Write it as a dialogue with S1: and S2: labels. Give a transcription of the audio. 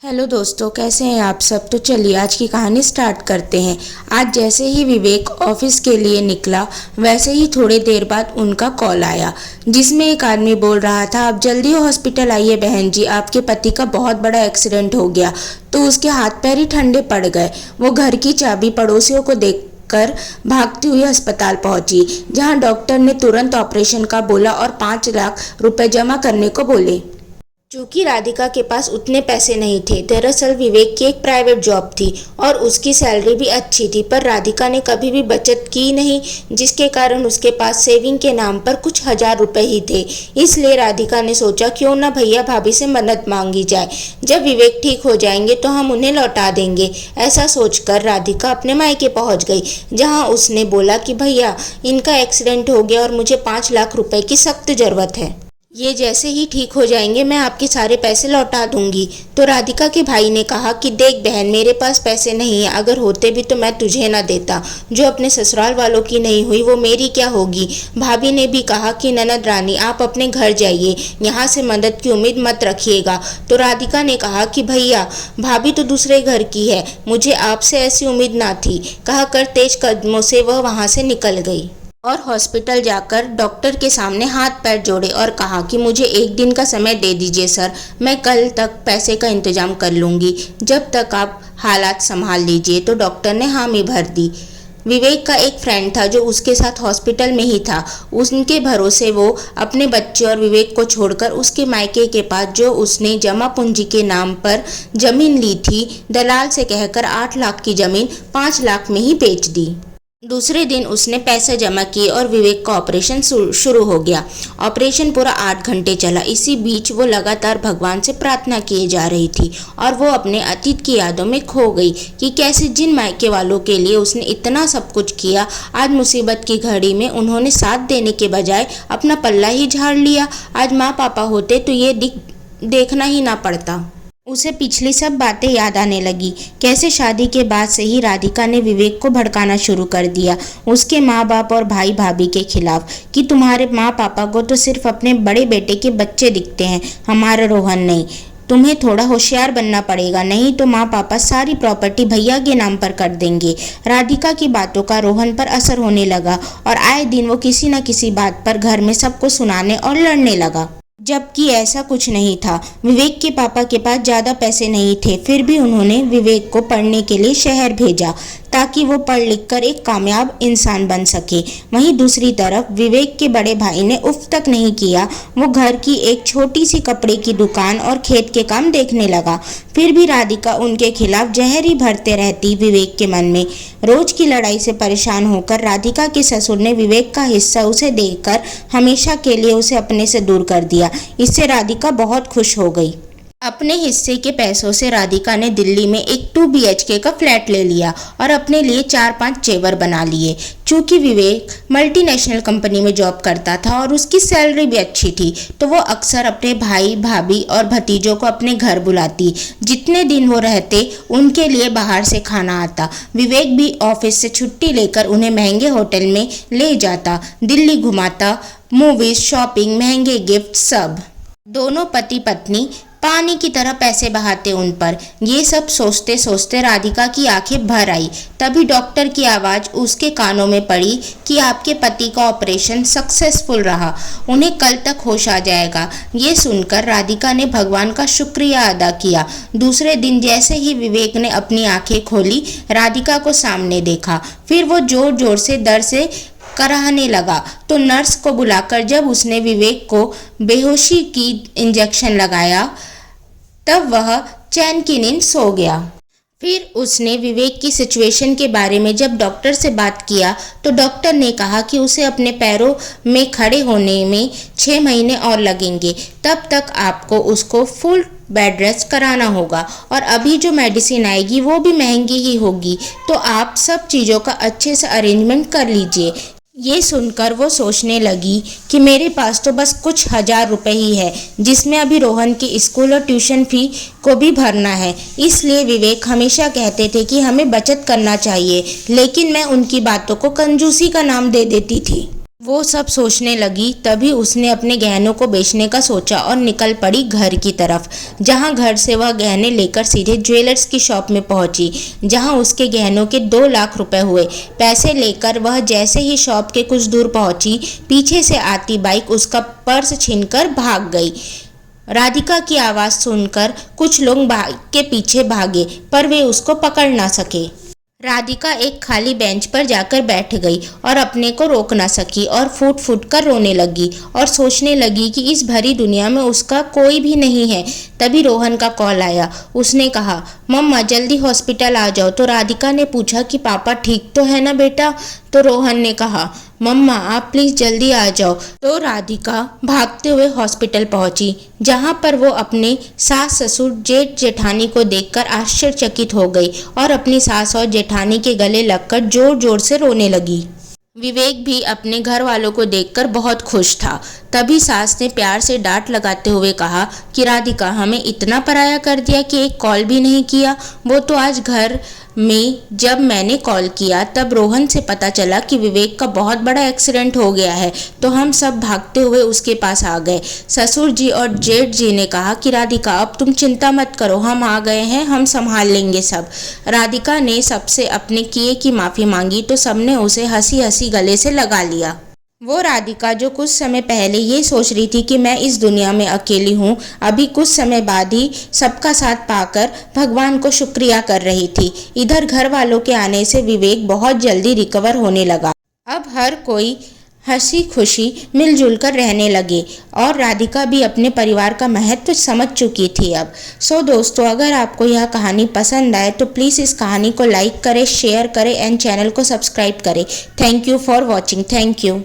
S1: Hello दोस्तों, कैसे हैं आप सब। तो चलिए आज की कहानी स्टार्ट करते हैं। आज जैसे ही विवेक ऑफिस के लिए निकला वैसे ही थोड़ी देर बाद उनका कॉल आया, जिसमें एक आदमी बोल रहा था, आप जल्दी हॉस्पिटल आइए बहन जी, आपके पति का बहुत बड़ा एक्सीडेंट हो गया। तो उसके हाथ पैर ही ठंडे पड़ गए। वो घर की चाबी पड़ोसियों को कर भागती हुई अस्पताल पहुंची, जहां डॉक्टर ने तुरंत ऑपरेशन का बोला और 5 लाख रुपए जमा करने को बोले। चूंकि राधिका के पास उतने पैसे नहीं थे, दरअसल विवेक की एक प्राइवेट जॉब थी और उसकी सैलरी भी अच्छी थी, पर राधिका ने कभी भी बचत की नहीं, जिसके कारण उसके पास सेविंग के नाम पर कुछ 1000 रुपए ही थे। इसलिए राधिका ने सोचा क्यों ना भैया भाभी से मदद मांगी जाए, जब विवेक ठीक हो जाएंगे तो हम उन्हें लौटा देंगे। ऐसा सोचकर राधिका अपने मायके पहुंच गई, जहां उसने बोला कि भैया इनका एक्सीडेंट हो गया और मुझे 5 लाख रुपए की सख्त जरूरत है। ये जैसे ही ठीक हो जाएंगे मैं आपके सारे पैसे लौटा दूंगी। तो राधिका के भाई ने कहा कि देख बहन, मेरे पास पैसे नहीं है, अगर होते भी तो मैं तुझे ना देता। जो अपने ससुराल वालों की नहीं हुई वो मेरी क्या होगी। भाभी ने भी कहा कि ननद रानी आप अपने घर जाइए, यहाँ से मदद की उम्मीद मत रखिएगा। तो राधिका ने कहा कि भैया भाभी तो दूसरे घर की है, मुझे आपसे ऐसी उम्मीद ना थी। कहकर तेज कदमों से वह वहाँ से निकल गई और हॉस्पिटल जाकर डॉक्टर के सामने हाथ पैर जोड़े और कहा कि मुझे 1 दिन का समय दे दीजिए सर, मैं कल तक पैसे का इंतजाम कर लूँगी, जब तक आप हालात संभाल लीजिए। तो डॉक्टर ने हामी भर दी। विवेक का एक फ्रेंड था जो उसके साथ हॉस्पिटल में ही था। उनके भरोसे वो अपने बच्चे और विवेक को छोड़कर उसके मायके के पास, जो उसने जमा पूंजी के नाम पर जमीन ली थी, दलाल से कहकर 8 लाख की जमीन 5 लाख में ही बेच दी। दूसरे दिन उसने पैसे जमा किए और विवेक का ऑपरेशन शुरू हो गया। ऑपरेशन पूरा 8 घंटे चला। इसी बीच वो लगातार भगवान से प्रार्थना किए जा रही थी और वो अपने अतीत की यादों में खो गई कि कैसे जिन मायके वालों के लिए उसने इतना सब कुछ किया, आज मुसीबत की घड़ी में उन्होंने साथ देने के बजाय अपना पल्ला ही झाड़ लिया। आज माँ पापा होते तो ये देखना ही ना पड़ता। उसे पिछली सब बातें याद आने लगी, कैसे शादी के बाद से ही राधिका ने विवेक को भड़काना शुरू कर दिया उसके माँ बाप और भाई भाभी के खिलाफ, कि तुम्हारे माँ पापा को तो सिर्फ अपने बड़े बेटे के बच्चे दिखते हैं, हमारा रोहन नहीं। तुम्हें थोड़ा होशियार बनना पड़ेगा, नहीं तो माँ पापा सारी प्रॉपर्टी भैया के नाम पर कर देंगे। राधिका की बातों का रोहन पर असर होने लगा और आए दिन वो किसी न किसी बात पर घर में सबको सुनाने और लड़ने लगा, जबकि ऐसा कुछ नहीं था। विवेक के पापा के पास ज़्यादा पैसे नहीं थे, फिर भी उन्होंने विवेक को पढ़ने के लिए शहर भेजा ताकि वो पढ़ लिख कर एक कामयाब इंसान बन सके। वहीं दूसरी तरफ विवेक के बड़े भाई ने उफ तक नहीं किया। वो घर की एक छोटी सी कपड़े की दुकान और खेत के काम देखने लगा। फिर भी राधिका उनके खिलाफ जहर ही भरते रहती विवेक के मन में। रोज की लड़ाई से परेशान होकर राधिका के ससुर ने विवेक का हिस्सा उसे देकर हमेशा के लिए उसे अपने से दूर कर दिया। इससे राधिका बहुत खुश हो गई। अपने हिस्से के पैसों से राधिका ने दिल्ली में एक 2 BHK का फ्लैट ले लिया और अपने लिए 4-5 जेवर बना लिए। चूँकि विवेक मल्टीनेशनल कंपनी में जॉब करता था और उसकी सैलरी भी अच्छी थी, तो वो अक्सर अपने भाई भाभी और भतीजों को अपने घर बुलाती। जितने दिन वो रहते उनके लिए बाहर से खाना आता। विवेक भी ऑफिस से छुट्टी लेकर उन्हें महंगे होटल में ले जाता, दिल्ली घुमाता, मूवीज, शॉपिंग, महंगे गिफ्ट सब। दोनों पति पत्नी पानी की तरह पैसे बहाते उन पर। ये सब सोचते सोचते राधिका की आंखें भर आई। तभी डॉक्टर की आवाज़ उसके कानों में पड़ी कि आपके पति का ऑपरेशन सक्सेसफुल रहा, उन्हें कल तक होश आ जाएगा। ये सुनकर राधिका ने भगवान का शुक्रिया अदा किया। दूसरे दिन जैसे ही विवेक ने अपनी आंखें खोली, राधिका को सामने देखा। फिर वो जोर जोर से दर्द से कराहने लगा, तो नर्स को बुलाकर जब उसने विवेक को बेहोशी की इंजेक्शन लगाया, तब वह चैन की नींद सो गया। फिर उसने विवेक की सिचुएशन के बारे में जब डॉक्टर से बात किया, तो डॉक्टर ने कहा कि उसे अपने पैरों में खड़े होने में 6 महीने और लगेंगे। तब तक आपको उसको फुल बेड रेस्ट कराना होगा और अभी जो मेडिसिन आएगी वो भी महंगी ही होगी, तो आप सब चीज़ों का अच्छे से अरेंजमेंट कर लीजिए। ये सुनकर वो सोचने लगी कि मेरे पास तो बस कुछ 1000 रुपए ही है, जिसमें अभी रोहन की स्कूल और ट्यूशन फी को भी भरना है। इसलिए विवेक हमेशा कहते थे कि हमें बचत करना चाहिए, लेकिन मैं उनकी बातों को कंजूसी का नाम दे देती थी। वो सब सोचने लगी, तभी उसने अपने गहनों को बेचने का सोचा और निकल पड़ी घर की तरफ। जहां घर से वह गहने लेकर सीधे ज्वेलर्स की शॉप में पहुंची, जहां उसके गहनों के 2 लाख रुपए हुए। पैसे लेकर वह जैसे ही शॉप के कुछ दूर पहुंची, पीछे से आती बाइक उसका पर्स छीनकर भाग गई। राधिका की आवाज़ सुनकर कुछ लोग बाइक के पीछे भागे, पर वे उसको पकड़ ना सके। राधिका एक खाली बेंच पर जाकर बैठ गई और अपने को रोक ना सकी और फूट फूट कर रोने लगी और सोचने लगी कि इस भरी दुनिया में उसका कोई भी नहीं है। तभी रोहन का कॉल आया। उसने कहा, मम्मा जल्दी हॉस्पिटल आ जाओ। तो राधिका ने पूछा कि पापा ठीक तो है ना बेटा? तो रोहन ने कहा, मम्मा आप प्लीज़ जल्दी आ जाओ। तो राधिका भागते हुए हॉस्पिटल पहुंची, जहां पर वो अपने सास ससुर जेठ जेठानी को देखकर आश्चर्यचकित हो गई और अपनी सास और जेठानी के गले लगकर जोर जोर से रोने लगी। विवेक भी अपने घर वालों को देखकर बहुत खुश था। तभी सास ने प्यार से डांट लगाते हुए कहा कि राधिका हमें इतना पराया कर दिया कि एक कॉल भी नहीं किया। वो तो आज घर में जब मैंने कॉल किया तब रोहन से पता चला कि विवेक का बहुत बड़ा एक्सीडेंट हो गया है, तो हम सब भागते हुए उसके पास आ गए। ससुर जी और जेठ जी ने कहा कि राधिका अब तुम चिंता मत करो, हम आ गए हैं, हम संभाल लेंगे सब। राधिका ने सबसे अपने किए की माफ़ी मांगी तो सबने उसे हंसी हंसी गले से लगा लिया। वो राधिका जो कुछ समय पहले ये सोच रही थी कि मैं इस दुनिया में अकेली हूँ, अभी कुछ समय बाद ही सबका साथ पाकर भगवान को शुक्रिया कर रही थी। इधर घर वालों के आने से विवेक बहुत जल्दी रिकवर होने लगा। अब हर कोई हंसी खुशी मिलजुल कर रहने लगे और राधिका भी अपने परिवार का महत्व समझ चुकी थी अब। दोस्तों, अगर आपको यह कहानी पसंद आए तो प्लीज़ इस कहानी को लाइक करें, शेयर करें एंड चैनल को सब्सक्राइब करें। Thank you for watching. Thank you.